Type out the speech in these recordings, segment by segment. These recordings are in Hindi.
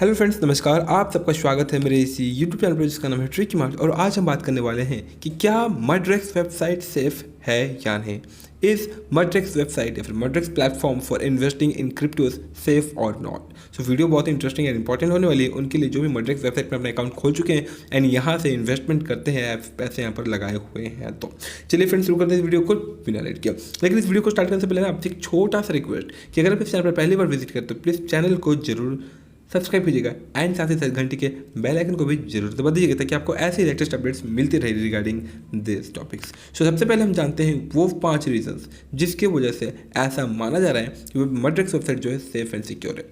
हेलो फ्रेंड्स, नमस्कार। आप सबका स्वागत है मेरे इसी यूट्यूब चैनल पर जिसका नाम है ट्रिकी मार्ट। और आज हम बात करने वाले हैं कि क्या मड्रेक्स वेबसाइट सेफ है या नहीं। इज मड्रेक्स वेबसाइट या फिर Mudrex platform for investing in cryptos safe और नॉट। सो वीडियो बहुत इंटरेस्टिंग एंड इंपॉर्टेंट होने वाली है उनके लिए जो भी मड्रेक्स वेबसाइट में अपना अकाउंट खोल चुके हैं एंड यहाँ से इन्वेस्टमेंट करते हैं, पैसे यहाँ पर लगाए हुए हैं। तो चलिए फ्रेंड्स, शुरू करते हैं इस वीडियो को बिना लेट किया। लेकिन इस वीडियो को स्टार्ट करने से पहले आपसे एक छोटा सा रिक्वेस्ट कि अगर आप इस चैनल पर पहली बार विजिट करते हो प्लीज़ चैनल को जरूर सब्सक्राइब कीजिएगा एंड साथ ही साथ घंटी के बेल आइकन को भी जरूर दबा दीजिएगा ताकि आपको ऐसे लेटेस्ट अपडेट्स मिलती रहे रिगार्डिंग दिस टॉपिक्स। सो सबसे पहले हम जानते हैं वो 5 रीजंस जिसकी वजह से ऐसा माना जा रहा है कि मड्रेक्स वेबसाइट जो है सेफ एंड सिक्योर है।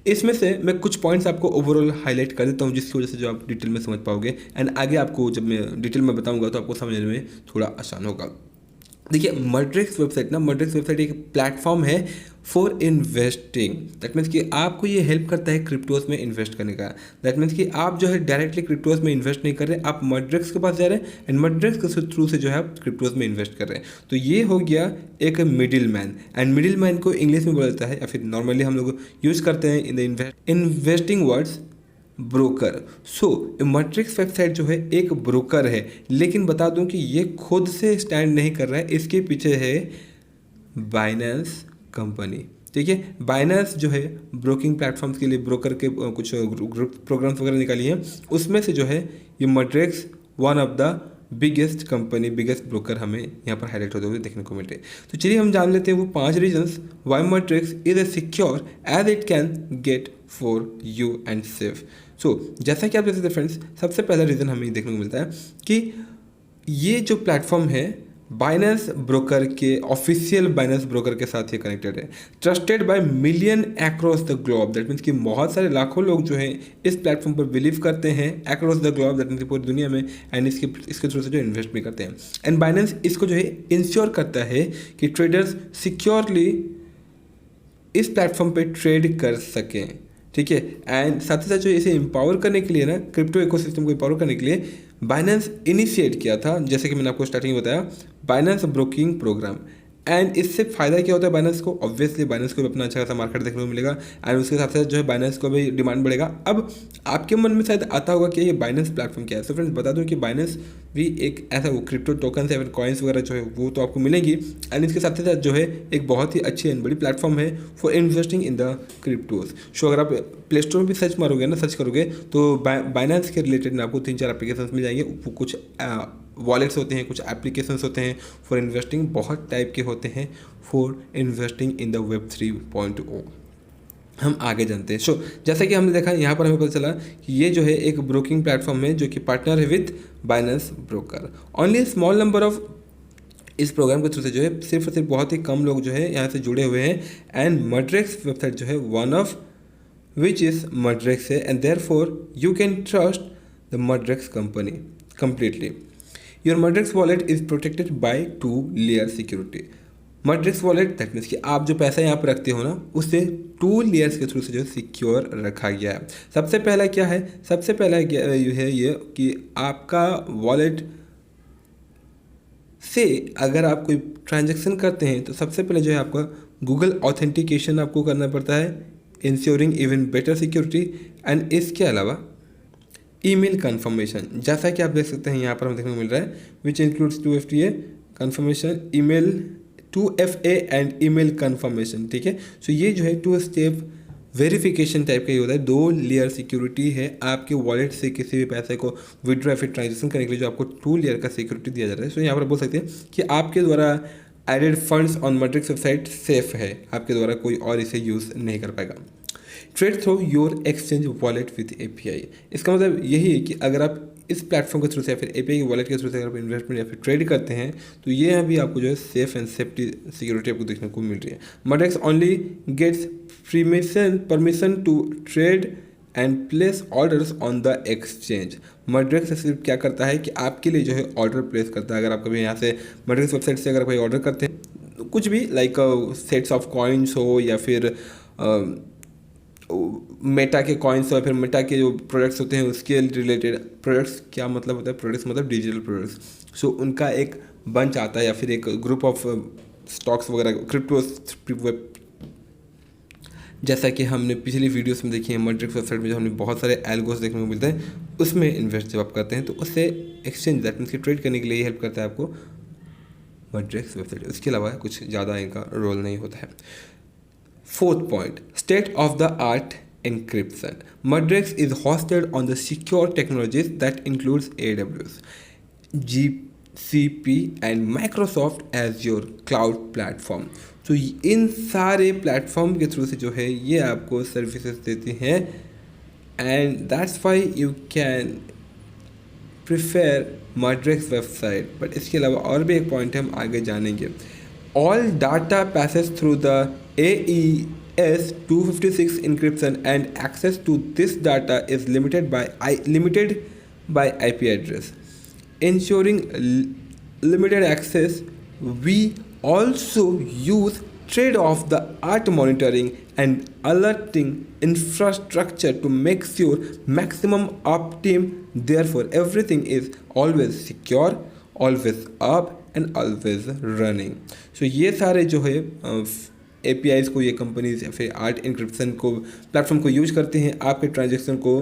इसमें से मैं कुछ पॉइंट्स आपको ओवरऑल हाईलाइट कर देता हूँ जिसकी वजह से जो आप डिटेल में समझ पाओगे एंड आगे आपको जब मैं डिटेल में बताऊँगा तो आपको समझने में थोड़ा आसान होगा। देखिए, मड्रेक्स वेबसाइट एक प्लेटफॉर्म है फॉर इन्वेस्टिंग। दैट मीन्स कि आपको ये हेल्प करता है क्रिप्टोज में इन्वेस्ट करने का। दैट मीन्स कि आप जो है डायरेक्टली क्रिप्टोज में इन्वेस्ट नहीं कर रहे, आप मड्रेक्स के पास जा रहे हैं एंड मड्रेक्स के थ्रू से जो है आप क्रिप्टोज में इन्वेस्ट कर रहे हैं। तो ये हो गया एक middle man and middle man को इंग्लिश में बोला जाता है या फिर नॉर्मली हम लोग यूज़ करते हैं in the investing words broker. So Mudrex website जो है एक ब्रोकर है, लेकिन बता दूं कि ये खुद से स्टैंड नहीं कर रहा है, इसके पीछे है बाइनेंस कंपनी। ठीक है, बाइनेंस जो है ब्रोकिंग प्लेटफॉर्म्स के लिए ब्रोकर के कुछ ग्रुप प्रोग्राम्स वगैरह निकाली हैं, उसमें से जो है ये Mudrex one of the biggest company, biggest broker हमें यहाँ पर हाईलाइट होते हुए देखने को मिलते हैं। तो चलिए हम जान लेते हैं वो 5 reasons why Mudrex is a secure as it can get for you and safe. So जैसा कि आप देख सकते हैं फ्रेंड्स, सबसे पहला रीज़न हमें देखने को मिलता है कि ये जो प्लेटफॉर्म है बाइनेंस ब्रोकर के ऑफिशियल बाइनेंस ब्रोकर के साथ ये कनेक्टेड है, trusted bye million across the globe. That means कि बहुत सारे लाखों लोग जो हैं इस प्लेटफॉर्म पर बिलीव करते हैं across the globe, that means पूरी दुनिया में, एंड इसके थ्रू से जो इन्वेस्ट भी करते हैं। एंड बाइनेंस इसको जो है इंश्योर करता है कि ट्रेडर्स सिक्योरली इस प्लेटफॉर्म पे ट्रेड कर सकें। ठीक है, एंड साथ ही साथ जो इसे एम्पावर करने के लिए ना, क्रिप्टो इकोसिस्टम को एम्पावर करने के लिए बाइनेंस इनिशिएट किया था, जैसे कि मैंने आपको स्टार्टिंग में बताया, बाइनेंस ब्रोकिंग प्रोग्राम। एंड इससे फ़ायदा क्या होता है बाइनेंस को? ऑब्वियसली बाइनेंस को भी अपना अच्छा खासा मार्केट देखने को मिलेगा एंड उसके साथ साथ जो है बाइनेंस को भी डिमांड बढ़ेगा। अब आपके मन में शायद आता होगा कि ये बाइनेंस प्लेटफॉर्म क्या है। सो फ्रेंड्स, बता दूं कि बाइनेंस भी एक ऐसा वो क्रिप्टो टोकन या फिर कॉइन्स वगैरह जो है वो तो आपको मिलेंगी एंड इसके साथ साथ जो है एक बहुत ही अच्छी एंड बड़ी प्लेटफॉर्म है for investing in the cryptos. So अगर आप प्ले स्टोर में भी सर्च मारोगे ना, सर्च करोगे तो बाइनेंस के रिलेटेड आपको 3-4 एप्लीकेशन मिल जाएंगे। कुछ वॉलेट्स होते हैं, कुछ एप्लीकेशंस होते हैं फॉर इन्वेस्टिंग, बहुत टाइप के होते हैं for investing in the web 3.0। हम आगे जानते हैं। सो जैसा कि हमने देखा यहाँ पर हमें पता चला कि ये जो है एक ब्रोकिंग प्लेटफॉर्म है जो कि पार्टनर है with Binance broker. Only small number of इस प्रोग्राम के थ्रू से जो है सिर्फ और सिर्फ बहुत ही कम लोग जो है यहाँ से जुड़े हुए हैं एंड मड्रेक्स वेबसाइट जो है one of which is Mudrex है and therefore you can trust the Mudrex company completely. Your Mudrex wallet is protected by 2-layer security. Mudrex wallet that means कि आप जो पैसा यहाँ पर रखते हो ना, उसे 2 लेयर्स के थ्रू से जो है सिक्योर रखा गया है। सबसे पहला क्या है? सबसे पहला है ये कि आपका वॉलेट से अगर आप कोई ट्रांजेक्शन करते हैं तो सबसे पहले जो है आपका गूगल ऑथेंटिकेशन आपको करना पड़ता है, ensuring even better security. And इसके अलावा ईमेल कन्फर्मेशन, जैसा कि आप देख सकते हैं यहाँ पर हमें देखने को मिल रहा है, which includes 2FA confirmation, email 2FA and email confirmation. ठीक है, सो ये जो है 2 स्टेप वेरिफिकेशन टाइप का ही होता है। 2 लेयर सिक्योरिटी है आपके वॉलेट से किसी भी पैसे को विड्रॉ या फिर ट्रांजेक्शन करने के लिए जो आपको 2 लेयर का सिक्योरिटी दिया जाता है। सो यहाँ पर बोल सकते हैं कि आपके द्वारा added funds on Mudrex website safe है, आपके द्वारा कोई और इसे यूज़ नहीं कर पाएगा। Trade through your exchange wallet with API। इसका मतलब यही है कि अगर आप इस प्लेटफॉर्म के थ्रू से या फिर API की वॉलेट के थ्रू से अगर आप इन्वेस्टमेंट या फिर ट्रेड करते हैं तो ये अभी आपको जो है सेफ एंड सेफ्टी सिक्योरिटी आपको देखने को मिल रही है। Mudrex only gets permission to trade and place orders on the exchange. Mudrex सिर्फ क्या करता है कि आपके लिए जो है ऑर्डर प्लेस करता है। अगर आप कभी यहाँ से मड्रेक्स वेबसाइट से अगर कोई ऑर्डर करते हैं कुछ भी लाइक सेट्स ऑफ कॉइन्स हो या फिर मेटा के कॉइन्स और फिर मेटा के जो प्रोडक्ट्स होते हैं उसके रिलेटेड प्रोडक्ट्स, क्या मतलब होता है प्रोडक्ट्स मतलब डिजिटल प्रोडक्ट्स। सो उनका एक बंच आता है या फिर एक ग्रुप ऑफ स्टॉक्स वगैरह क्रिप्टो जैसा कि हमने पिछली वीडियोस में देखी है, मड्रिक्स वेबसाइट में जो हमने बहुत सारे एल्गोस देखने को मिलते हैं, उसमें इन्वेस्ट जब आप करते हैं तो उससे एक्सचेंज दैट मीन्स कि ट्रेड करने के लिए हेल्प करता है आपको मड्रिक्स वेबसाइट। उसके अलावा कुछ ज़्यादा इनका रोल नहीं होता है। Fourth point, state of the art encryption. Mudrex is hosted on the secure technologies that includes AWS, GCP and Microsoft Azure cloud platform. तो इन सारे प्लेटफॉर्म के थ्रू से जो है ये आपको सर्विसेज देती हैं, and that's why you can prefer Mudrex website. But इसके अलावा और भी एक पॉइंट है, हम आगे जानेंगे। All data passage through the AES 256 encryption and access to this data is limited by IP address. Ensuring limited access, we also use trade-off-the-art monitoring and alerting infrastructure to make sure maximum uptime. Therefore, everything is always secure, always up and always running. So ये सारे जो है APIs को ये कंपनीज या फिर आर्ट इंक्रिप्शन को प्लेटफॉर्म को यूज करते हैं आपके ट्रांजेक्शन को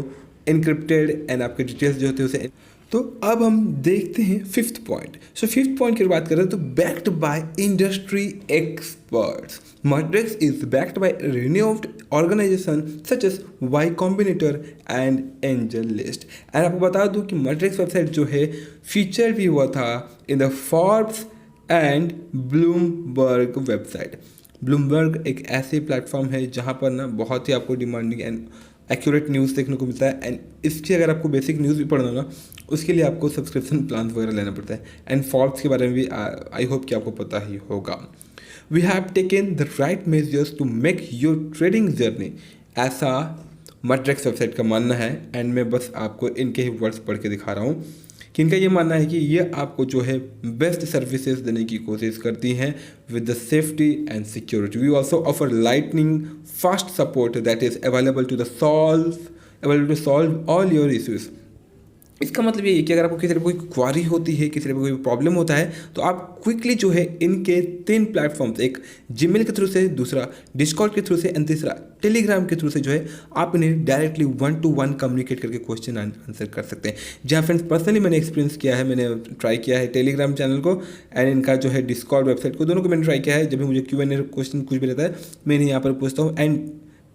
इनक्रिप्टेड एंड आपके डिटेल्स जो होते हैं उसे। तो अब हम देखते हैं fifth point. So fifth point की बात करें तो backed by industry experts, Mudrex is backed by renowned organization such as Y Combinator and AngelList। And आपको बता दूं कि Mudrex वेबसाइट जो है फीचर भी हुआ था in the Forbes and Bloomberg website. Bloomberg एक ऐसे प्लेटफॉर्म है जहाँ पर ना बहुत ही आपको डिमांडिंग एंड एक्यूरेट न्यूज़ देखने को मिलता है, एंड इसकी अगर आपको बेसिक न्यूज़ भी पढ़ना ना उसके लिए आपको सब्सक्रिप्शन प्लान वगैरह लेना पड़ता है। एंड फोर्ब्स के बारे में भी आई होप कि आपको पता ही होगा। We have taken the right measures to make your trading journey, ऐसा Mudrex वेबसाइट का मानना है। एंड मैं बस आपको इनके ही वर्ड्स पढ़ के दिखा रहा हूँ कि इनका ये मानना है कि ये आपको जो है बेस्ट सर्विसेज देने की कोशिश करती हैं with the safety and security. We also offer lightning fast support that is available to solve all your issues. इसका मतलब ये है कि अगर आपको किसी तरह कोई क्वारी होती है, किसी तरह कोई प्रॉब्लम होता है, तो आप क्विकली जो है इनके 3 प्लेटफॉर्म्स, एक जीमेल के थ्रू से, दूसरा डिस्कॉर्ड के थ्रू से एंड तीसरा टेलीग्राम के थ्रू से जो है आप इन्हें डायरेक्टली 1-to-1 कम्युनिकेट करके क्वेश्चन आंसर कर सकते हैं। जहाँ फ्रेंड्स पर्सनली मैंने एक्सपीरियंस किया है, मैंने ट्राई किया है टेलीग्राम चैनल को एंड इनका जो है डिस्कॉर्ड वेबसाइट को, दोनों को मैंने ट्राई किया है। जब भी मुझे Q&A क्वेश्चन कुछ भी रहता है मैं इन्हें यहाँ पर पूछता हूँ, and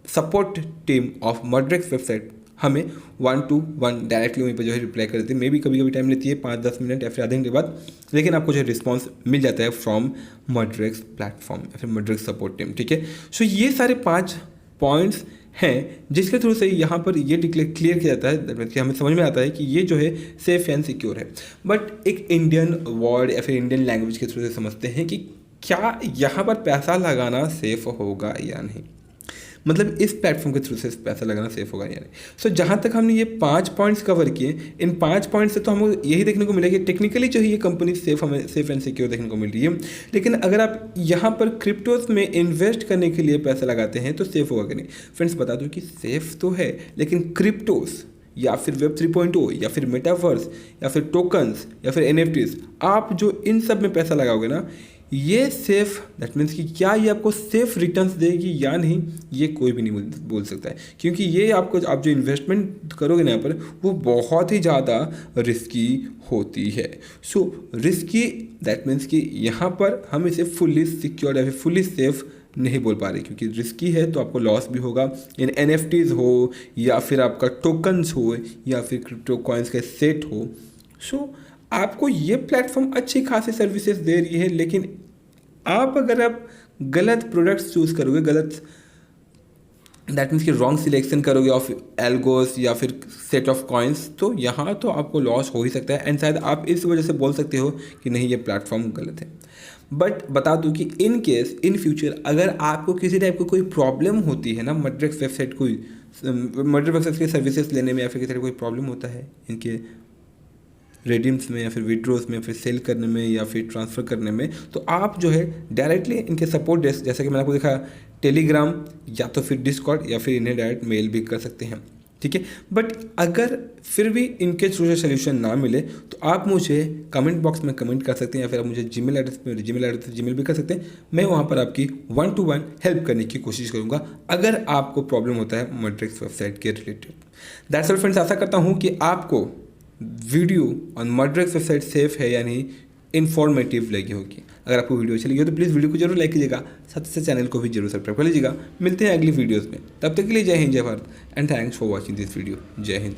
support team of Mudrex website हमें 1-to-1 डायरेक्टली वहीं पर जो है रिप्लाई कर देती है। मे भी कभी कभी टाइम लेती है 5-10 मिनट या फिर आधे घंटे बाद, लेकिन आपको जो है रिस्पॉन्स मिल जाता है फ्रॉम Mudrex प्लेटफॉर्म या फिर Mudrex सपोर्ट टीम। ठीक है, सो ये सारे 5 पॉइंट्स हैं जिसके थ्रू से यहाँ पर ये क्लियर किया जाता है कि हमें समझ में आता है कि ये जो है सेफ एंड सिक्योर है। बट एक इंडियन वर्ड या फिर इंडियन लैंग्वेज के थ्रू से समझते हैं कि क्या यहाँ पर पैसा लगाना सेफ होगा या नहीं, मतलब इस प्लेटफॉर्म के थ्रू से पैसा लगाना सेफ होगा या नहीं। सो जहाँ तक हमने ये 5 पॉइंट्स कवर किए, इन 5 पॉइंट्स से तो हमको यही देखने को मिलेगा कि टेक्निकली जो है ये कंपनी हमें सेफ एंड सिक्योर देखने को मिल रही है। लेकिन अगर आप यहाँ पर क्रिप्टोस में इन्वेस्ट करने के लिए पैसा लगाते हैं तो सेफ होगा कि नहीं। फ्रेंड्स बता दूँ कि सेफ तो है, लेकिन क्रिप्टोस या फिर वेब 3.0 या फिर मेटावर्स या फिर टोकन्स या फिर NFTs, आप जो इन सब में पैसा लगाओगे ना, ये सेफ दैट मीन्स कि क्या ये आपको सेफ रिटर्न्स देगी या नहीं, ये कोई भी नहीं बोल सकता है, क्योंकि ये आपको आप जो इन्वेस्टमेंट करोगे ना यहाँ पर वो बहुत ही ज़्यादा रिस्की होती है। सो रिस्की दैट मीन्स कि यहाँ पर हम इसे फुल्ली सिक्योर या फिर फुल्ली सेफ नहीं बोल पा रहे, क्योंकि रिस्की है तो आपको लॉस भी होगा। इन NFTs हो या फिर आपका टोकन्स हो या फिर क्रिप्टो कॉइन्स का सेट हो। सो आपको ये प्लेटफॉर्म अच्छी खासी सर्विसेज दे रही है, लेकिन अगर आप गलत प्रोडक्ट्स चूज़ करोगे, गलत दैट मीन्स कि रॉन्ग सिलेक्शन करोगे ऑफ एल्गोस या फिर सेट ऑफ कॉइन्स, तो यहाँ तो आपको लॉस हो ही सकता है। एंड शायद आप इस वजह से बोल सकते हो कि नहीं ये प्लेटफॉर्म गलत है। बट बता दूँ कि इन केस इन फ्यूचर अगर आपको किसी टाइप की कोई प्रॉब्लम होती है ना Mudrex वेबसाइट की सर्विसेज लेने में, या फिर किसी तरह कोई प्रॉब्लम होता है इनके रेडीम्स में या फिर विड्रोस में या फिर सेल करने में या फिर ट्रांसफ़र करने में, तो आप जो है डायरेक्टली इनके सपोर्ट डेस्क, जैसा कि मैंने आपको दिखा टेलीग्राम या तो फिर डिस्कॉर्ड या फिर इन्हें डायरेक्ट मेल भी कर सकते हैं। ठीक है। बट अगर फिर भी इनके थ्रू से सोल्यूशन ना मिले तो आप मुझे कमेंट बॉक्स में कमेंट कर सकते हैं, या फिर आप मुझे जीमेल एड्रेस जीमेल भी कर सकते हैं। मैं वहाँ पर आपकी 1-to-1 हेल्प करने की कोशिश करूँगा अगर आपको प्रॉब्लम होता है मड्रिक्स वेबसाइट के रिलेटेड। दैट्स ऑल फ्रेंड्स, आशा करता हूँ कि आपको वीडियो ऑन मड्रिक्स वेबसाइट सेफ है या नहीं इन्फॉर्मेटिव लगी होगी। अगर आपको वीडियो अच्छी लगी हो तो प्लीज़ वीडियो को जरूर लाइक कीजिएगा, साथ से चैनल को भी जरूर सब्सक्राइब कर लीजिएगा। मिलते हैं अगली वीडियोस में, तब तक के लिए जय हिंद, जय Bharat and thanks for watching this video. जय हिंद।